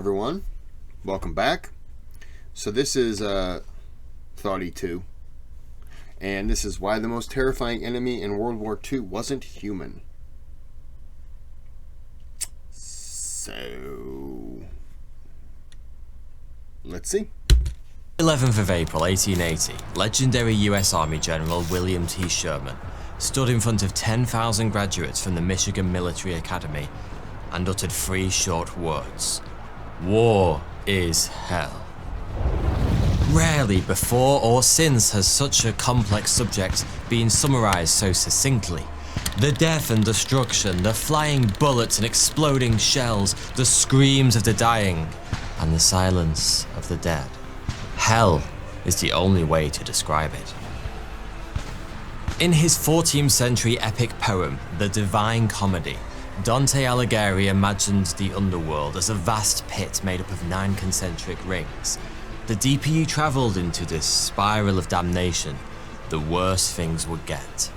Everyone, welcome back. So this is Thoughty2, and this is why the most terrifying enemy in World War II wasn't human. So let's see. 11th of April 1880, legendary US Army General William T. Sherman stood in front of 10,000 graduates from the Michigan Military Academy and uttered 3 short words. War is hell. Rarely before or since has such a complex subject been summarized so succinctly. The death and destruction, the flying bullets and exploding shells, the screams of the dying, and the silence of the dead. Hell is the only way to describe it. In his 14th century epic poem, The Divine Comedy, Dante Alighieri imagined the underworld as a vast pit made up of 9 concentric rings. The deeper you travelled into this spiral of damnation, the worse things would get.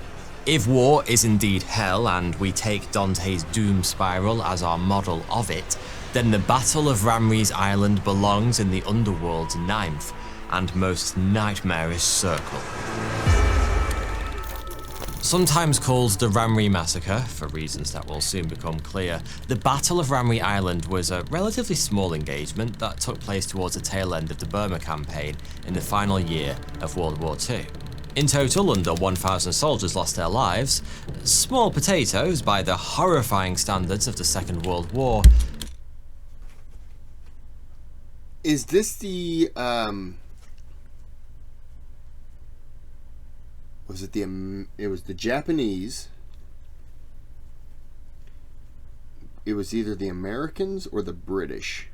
If war is indeed hell, and we take Dante's doom spiral as our model of it, then the Battle of Ramray's Island belongs in the underworld's 9th and most nightmarish circle. Sometimes called the Ramray Massacre, for reasons that will soon become clear, the Battle of Ramray Island was a relatively small engagement that took place towards the tail end of the Burma campaign in the final year of World War II. In total, under 1,000 soldiers lost their lives, small potatoes by the horrifying standards of the Second World War. Is this the it was the Japanese. It was either the Americans or the British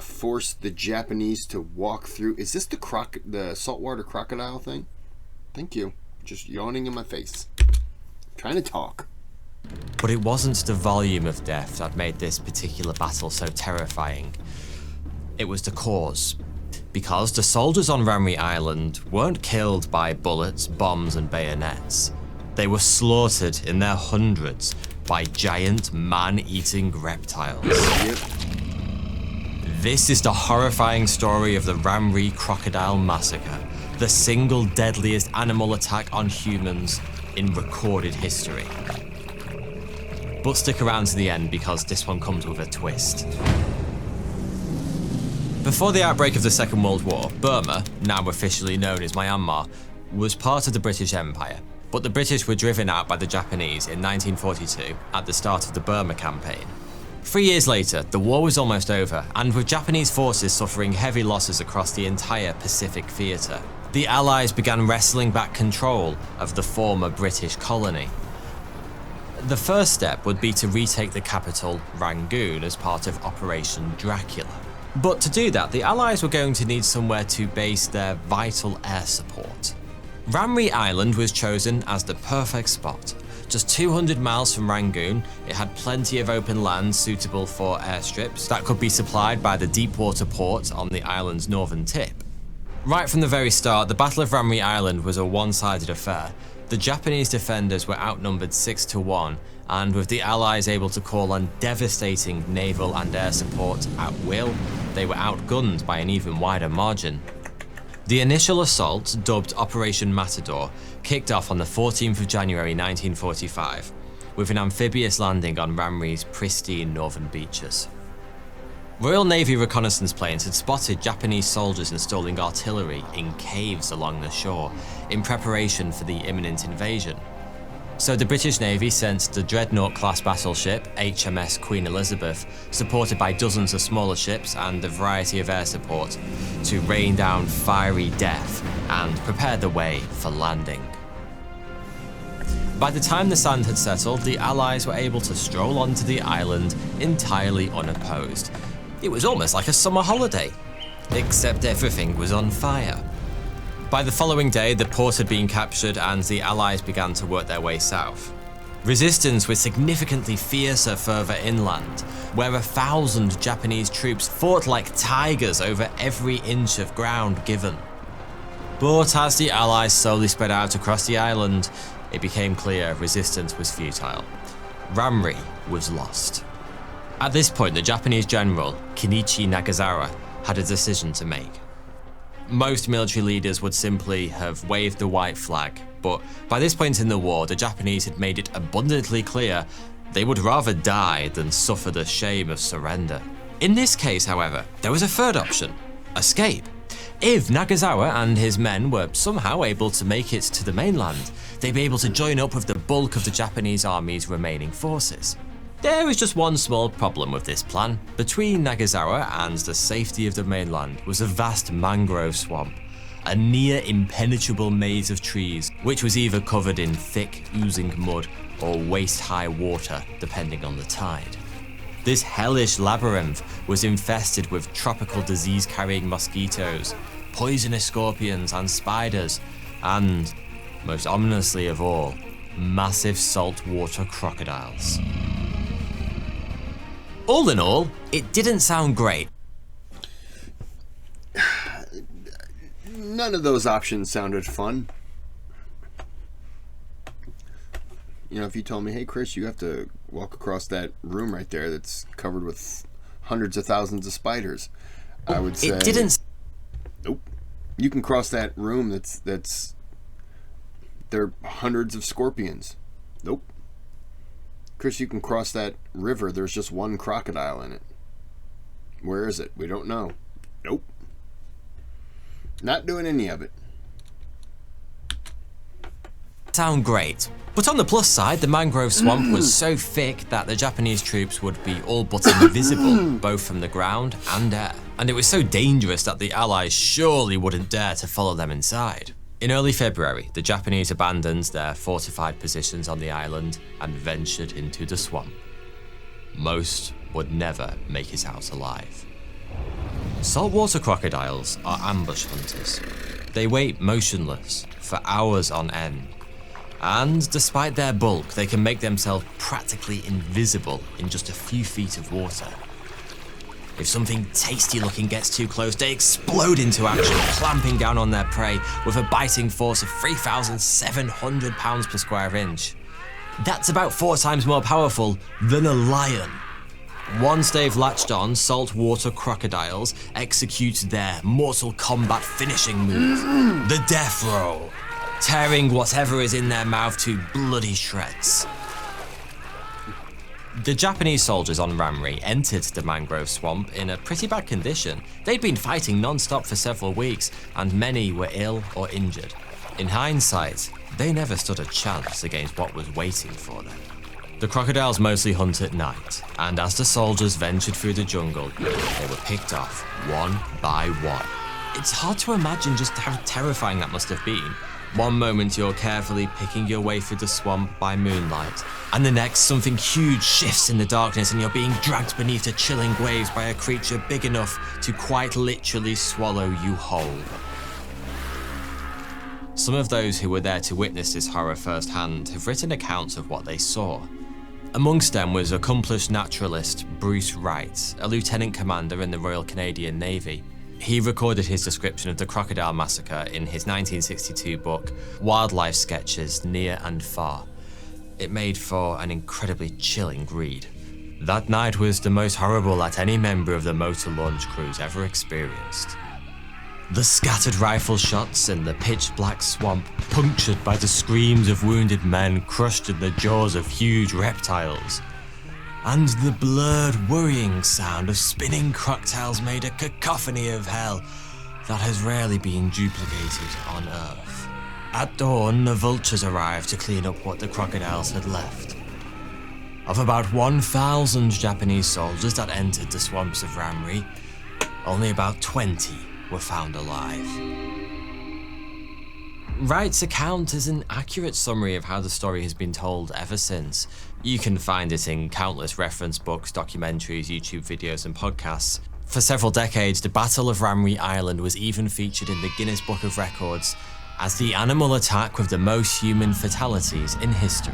forced the Japanese to walk through. Is this the saltwater crocodile thing? Thank you. Just yawning in my face. Trying to talk. But it wasn't the volume of death that made this particular battle so terrifying. It was the cause. Because the soldiers on Ramray Island weren't killed by bullets, bombs and bayonets. They were slaughtered in their hundreds by giant man-eating reptiles. Yep. This is the horrifying story of the Ramray Crocodile Massacre, the single deadliest animal attack on humans in recorded history. But stick around to the end because this one comes with a twist. Before the outbreak of the Second World War, Burma, now officially known as Myanmar, was part of the British Empire, but the British were driven out by the Japanese in 1942 at the start of the Burma campaign. 3 years later, the war was almost over, and with Japanese forces suffering heavy losses across the entire Pacific theatre, the Allies began wresting back control of the former British colony. The first step would be to retake the capital, Rangoon, as part of Operation Dracula. But to do that, the Allies were going to need somewhere to base their vital air support. Ramray Island was chosen as the perfect spot. Just 200 miles from Rangoon, it had plenty of open land suitable for airstrips that could be supplied by the deepwater port on the island's northern tip. Right from the very start, the Battle of Ramray Island was a one-sided affair. The Japanese defenders were outnumbered 6-1, and with the Allies able to call on devastating naval and air support at will, they were outgunned by an even wider margin. The initial assault, dubbed Operation Matador, kicked off on the 14th of January 1945, with an amphibious landing on Ramray's pristine northern beaches. Royal Navy reconnaissance planes had spotted Japanese soldiers installing artillery in caves along the shore in preparation for the imminent invasion. So the British Navy sent the Dreadnought-class battleship HMS Queen Elizabeth, supported by dozens of smaller ships and a variety of air support, to rain down fiery death and prepare the way for landing. By the time the sand had settled, the Allies were able to stroll onto the island entirely unopposed. It was almost like a summer holiday, except everything was on fire. By the following day, the port had been captured and the Allies began to work their way south. Resistance was significantly fiercer further inland, where 1,000 Japanese troops fought like tigers over every inch of ground given. But as the Allies slowly spread out across the island, it became clear resistance was futile. Ramray was lost. At this point, the Japanese general, Kenichi Nagasawa, had a decision to make. Most military leaders would simply have waved the white flag, but by this point in the war, the Japanese had made it abundantly clear they would rather die than suffer the shame of surrender. In this case, however, there was a third option: escape. If Nagasawa and his men were somehow able to make it to the mainland, they'd be able to join up with the bulk of the Japanese army's remaining forces. There was just one small problem with this plan. Between Nagasawa and the safety of the mainland was a vast mangrove swamp, a near impenetrable maze of trees, which was either covered in thick, oozing mud or waist-high water, depending on the tide. This hellish labyrinth was infested with tropical disease-carrying mosquitoes, poisonous scorpions and spiders, and, most ominously of all, massive saltwater crocodiles. All in all, it didn't sound great. None of those options sounded fun. You know, if you told me, hey Chris, you have to walk across that room right there that's covered with hundreds of thousands of spiders, I would say, it didn't. Nope. You can cross that room that's there are hundreds of scorpions. Nope. Chris, you can cross that river, there's just one crocodile in it. Where is it? We don't know. Nope. Not doing any of it. Sound great. But on the plus side, the mangrove swamp was so thick that the Japanese troops would be all but invisible, both from the ground and air. And it was so dangerous that the Allies surely wouldn't dare to follow them inside. In early February, the Japanese abandoned their fortified positions on the island and ventured into the swamp. Most would never make it out alive. Saltwater crocodiles are ambush hunters. They wait motionless for hours on end. And despite their bulk, they can make themselves practically invisible in just a few feet of water. If something tasty looking gets too close, they explode into action, clamping down on their prey with a biting force of 3,700 pounds per square inch. That's about 4 times more powerful than a lion. Once they've latched on, saltwater crocodiles execute their Mortal Kombat finishing move, the death roll, tearing whatever is in their mouth to bloody shreds. The Japanese soldiers on Ramri entered the mangrove swamp in a pretty bad condition. They'd been fighting non-stop for several weeks, and many were ill or injured. In hindsight, they never stood a chance against what was waiting for them. The crocodiles mostly hunt at night, and as the soldiers ventured through the jungle, they were picked off one by one. It's hard to imagine just how terrifying that must have been. One moment you're carefully picking your way through the swamp by moonlight, and the next something huge shifts in the darkness and you're being dragged beneath the chilling waves by a creature big enough to quite literally swallow you whole. Some of those who were there to witness this horror firsthand have written accounts of what they saw. Amongst them was accomplished naturalist Bruce Wright, a lieutenant commander in the Royal Canadian Navy. He recorded his description of the crocodile massacre in his 1962 book, Wildlife Sketches Near and Far. It made for an incredibly chilling read. That night was the most horrible that any member of the motor launch crews ever experienced. The scattered rifle shots in the pitch-black swamp, punctured by the screams of wounded men crushed in the jaws of huge reptiles. And the blurred, worrying sound of spinning crocodiles made a cacophony of hell that has rarely been duplicated on Earth. At dawn, the vultures arrived to clean up what the crocodiles had left. Of about 1,000 Japanese soldiers that entered the swamps of Ramri, only about 20 were found alive. Wright's account is an accurate summary of how the story has been told ever since. You can find it in countless reference books, documentaries, YouTube videos, and podcasts. For several decades, the Battle of Ramri Island was even featured in the Guinness Book of Records as the animal attack with the most human fatalities in history.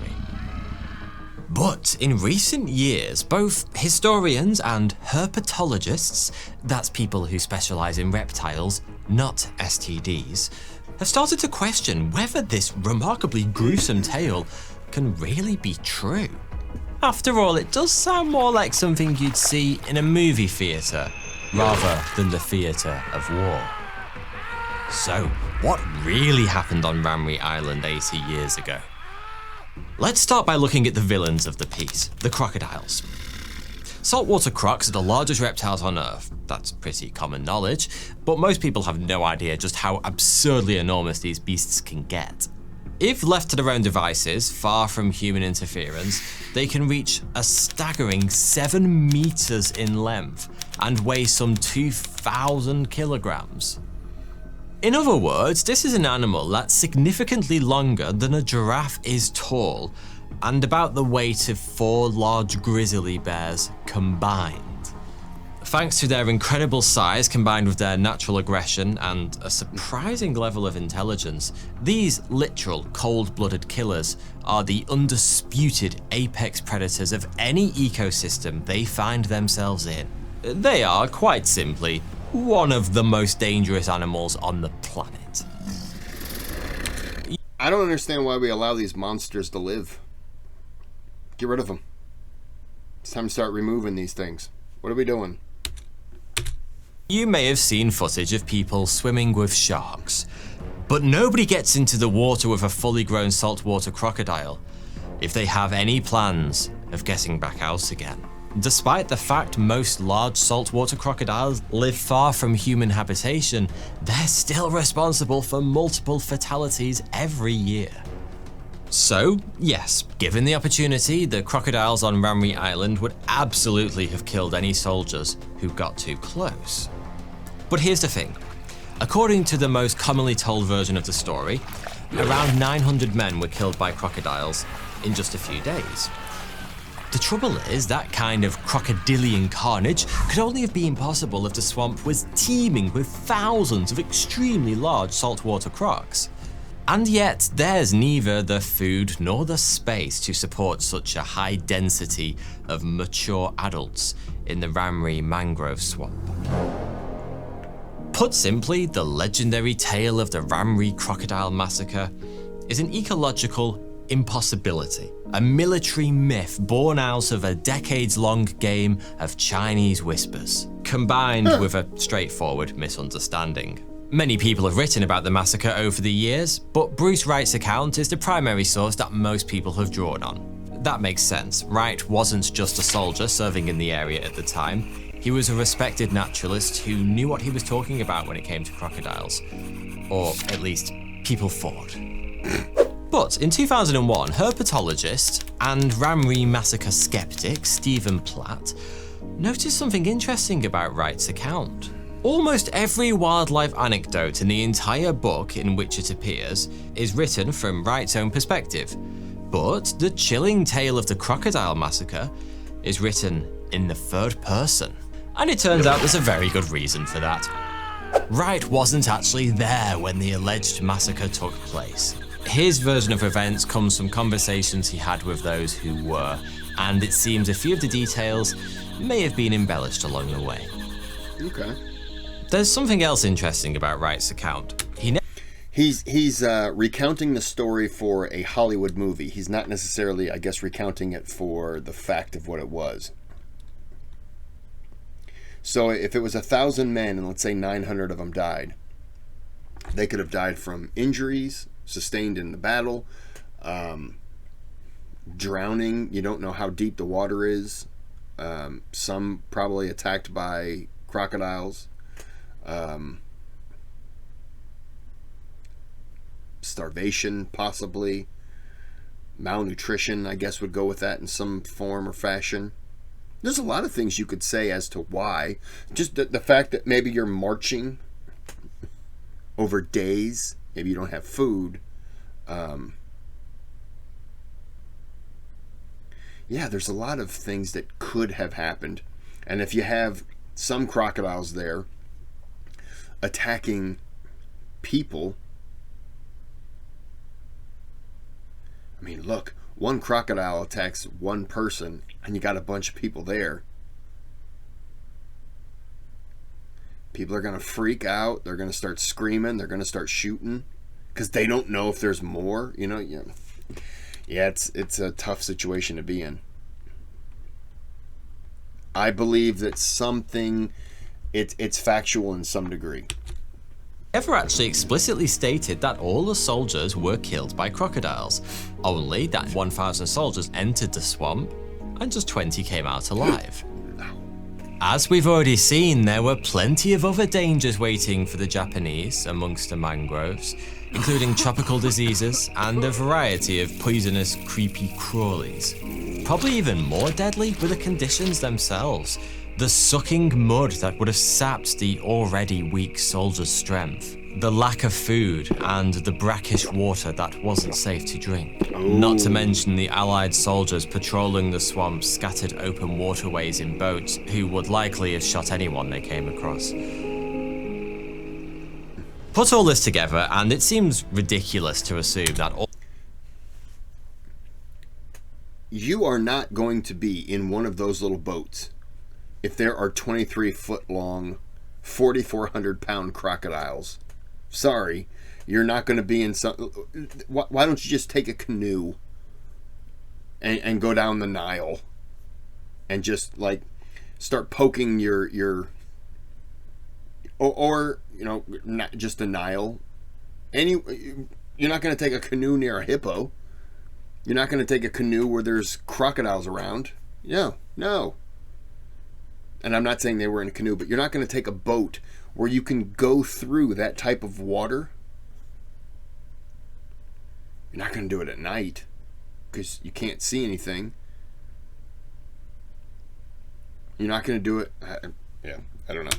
But in recent years, both historians and herpetologists, that's people who specialize in reptiles, not STDs, have started to question whether this remarkably gruesome tale can really be true. After all, it does sound more like something you'd see in a movie theatre, rather than the theatre of war. So, what really happened on WWII Island 80 years ago? Let's start by looking at the villains of the piece, the crocodiles. Saltwater crocs are the largest reptiles on Earth. That's pretty common knowledge, but most people have no idea just how absurdly enormous these beasts can get. If left to their own devices, far from human interference, they can reach a staggering 7 meters in length and weigh some 2,000 kilograms. In other words, this is an animal that's significantly longer than a giraffe is tall, and about the weight of 4 large grizzly bears combined. Thanks to their incredible size combined with their natural aggression and a surprising level of intelligence, these literal cold-blooded killers are the undisputed apex predators of any ecosystem they find themselves in. They are, quite simply, one of the most dangerous animals on the planet. I don't understand why we allow these monsters to live. Get rid of them. It's time to start removing these things. What are we doing? You may have seen footage of people swimming with sharks, but nobody gets into the water with a fully grown saltwater crocodile if they have any plans of getting back out again. Despite the fact most large saltwater crocodiles live far from human habitation, they're still responsible for multiple fatalities every year. So, yes, given the opportunity, the crocodiles on WWII Island would absolutely have killed any soldiers who got too close. But here's the thing. According to the most commonly told version of the story, around 900 men were killed by crocodiles in just a few days. The trouble is, that kind of crocodilian carnage could only have been possible if the swamp was teeming with thousands of extremely large saltwater crocs. And yet, there's neither the food nor the space to support such a high density of mature adults in the WWII mangrove swamp. Put simply, the legendary tale of the WWII crocodile massacre is an ecological impossibility, a military myth born out of a decades-long game of Chinese whispers, combined with a straightforward misunderstanding. Many people have written about the massacre over the years, but Bruce Wright's account is the primary source that most people have drawn on. That makes sense. Wright wasn't just a soldier serving in the area at the time. He was a respected naturalist who knew what he was talking about when it came to crocodiles. Or at least, people thought. But in 2001, herpetologist and WWII massacre skeptic Stephen Platt noticed something interesting about Wright's account. Almost every wildlife anecdote in the entire book in which it appears is written from Wright's own perspective, but the chilling tale of the crocodile massacre is written in the third person. And it turns out there's a very good reason for that. Wright wasn't actually there when the alleged massacre took place. His version of events comes from conversations he had with those who were, and it seems a few of the details may have been embellished along the way. Okay. There's something else interesting about Wright's account. He's recounting the story for a Hollywood movie. He's not necessarily, I guess, recounting it for the fact of what it was. So if it was 1,000 men and let's say 900 of them died, they could have died from injuries sustained in the battle, drowning. You don't know how deep the water is. Some probably attacked by crocodiles. Starvation, possibly. Malnutrition, I guess, would go with that in some form or fashion. There's a lot of things you could say as to why. Just the fact that maybe you're marching over days, maybe you don't have food. Yeah, there's a lot of things that could have happened. And if you have some crocodiles there attacking people, I mean, look, one crocodile attacks one person and you got a bunch of people there. People are going to freak out. They're going to start screaming. They're going to start shooting because they don't know if there's more. You know, yeah, it's a tough situation to be in. I believe that it's factual in some degree. Never actually explicitly stated that all the soldiers were killed by crocodiles, only that 1,000 soldiers entered the swamp and just 20 came out alive. As we've already seen, there were plenty of other dangers waiting for the Japanese amongst the mangroves, including tropical diseases and a variety of poisonous creepy crawlies. Probably even more deadly were the conditions themselves, the sucking mud that would have sapped the already weak soldiers' strength, the lack of food, and the brackish water that wasn't safe to drink. Not to mention the Allied soldiers patrolling the swamp's scattered open waterways in boats who would likely have shot anyone they came across. Put all this together, and it seems ridiculous to assume that all... You are not going to be in one of those little boats if there are 23-foot long, 4,400-pound crocodiles. Sorry, you're not going to be in some... Why don't you just take a canoe and go down the Nile and just, like, start poking your or you know, not just the Nile. You're not going to take a canoe near a hippo. You're not going to take a canoe where there's crocodiles around. No. And I'm not saying they were in a canoe, but you're not going to take a boat where you can go through that type of water. You're not going to do it at night because you can't see anything. You're not going to do it. I don't know.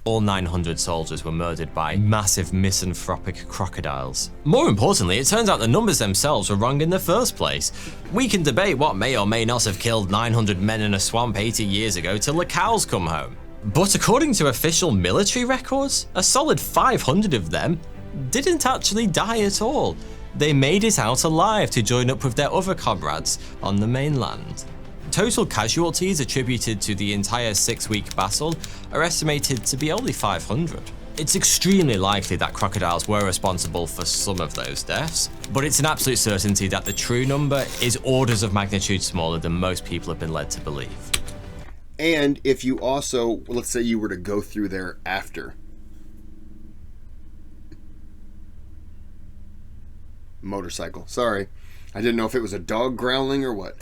All 900 soldiers were murdered by massive misanthropic crocodiles. More importantly, it turns out the numbers themselves were wrong in the first place. We can debate what may or may not have killed 900 men in a swamp 80 years ago till the cows come home. But according to official military records, a solid 500 of them didn't actually die at all. They made it out alive to join up with their other comrades on the mainland. Total casualties attributed to the entire 6-week battle are estimated to be only 500. It's extremely likely that crocodiles were responsible for some of those deaths, but it's an absolute certainty that the true number is orders of magnitude smaller than most people have been led to believe. And if you also, let's say you were to go through there after. Motorcycle. Sorry. I didn't know if it was a dog growling or what.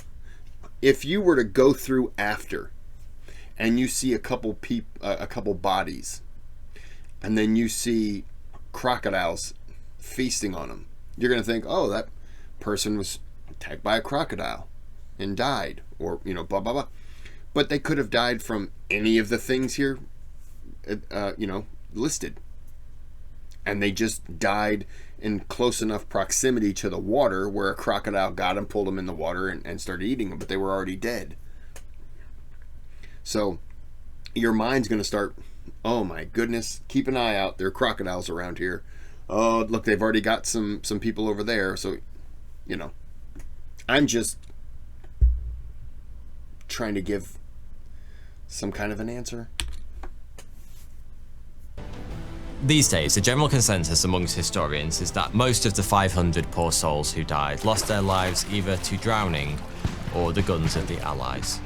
If you were to go through after and you see a couple bodies and then you see crocodiles feasting on them, you're going to think, oh, that person was attacked by a crocodile and died, or, you know, blah, blah, blah. But they could have died from any of the things here, listed. And they just died in close enough proximity to the water where a crocodile got them, pulled them in the water, and started eating them, but they were already dead. So your mind's going to start, oh my goodness, keep an eye out. There are crocodiles around here. Oh, look, they've already got some people over there. So, you know, I'm just trying to give some kind of an answer. These days, the general consensus amongst historians is that most of the 500 poor souls who died lost their lives either to drowning or the guns of the Allies,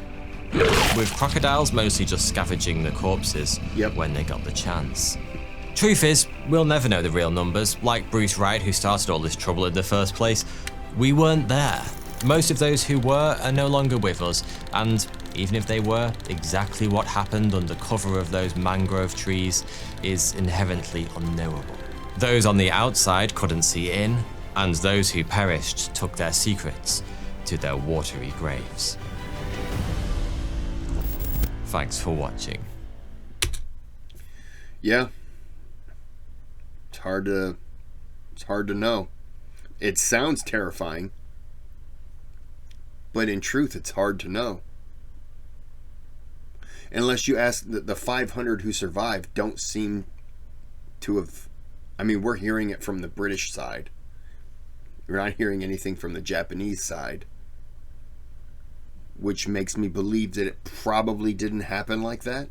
with crocodiles mostly just scavenging the corpses when they got the chance. Truth is, we'll never know the real numbers. Like Bruce Wright, who started all this trouble in the first place, we weren't there. Most of those who were are no longer with us, and even if they were, exactly what happened under cover of those mangrove trees is inherently unknowable. Those on the outside couldn't see in, and those who perished took their secrets to their watery graves. Thanks for watching. Yeah. It's hard to know. It sounds terrifying, but in truth, it's hard to know. Unless you ask, the 500 who survived don't seem to have... I mean, we're hearing it from the British side. We're not hearing anything from the Japanese side, which makes me believe that it probably didn't happen like that.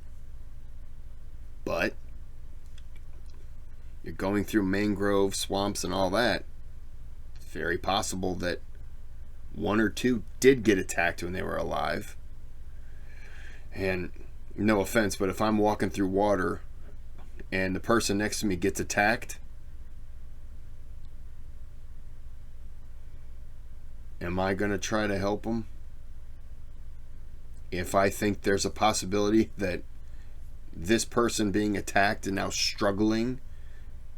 But you're going through mangrove swamps and all that. It's very possible that one or two did get attacked when they were alive. And no offense, but if I'm walking through water and the person next to me gets attacked, am I going to try to help them? If I think there's a possibility that this person being attacked and now struggling,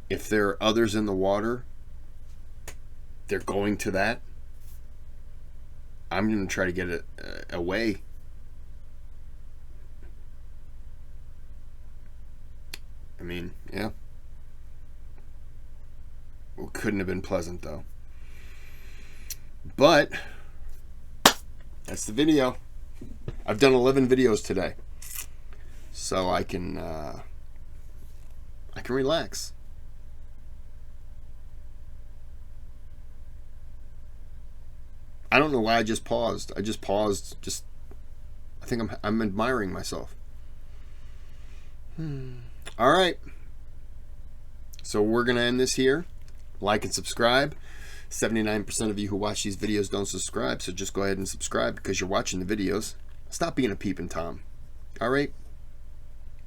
if there are others in the water, they're going to that, I'm going to try to get it away. I mean, yeah. Well, couldn't have been pleasant, though. But that's the video. I've done 11 videos today, so I can relax. I don't know why I just paused. I just paused. I think I'm admiring myself. All right. So we're gonna end this here. Like and subscribe. 79% of you who watch these videos don't subscribe, so just go ahead and subscribe because you're watching the videos. Stop being a peeping Tom. All right?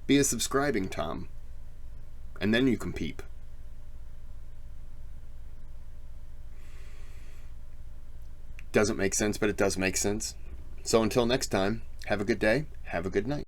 Be a subscribing Tom. And then you can peep. Doesn't make sense, but it does make sense. So until next time, have a good day, have a good night.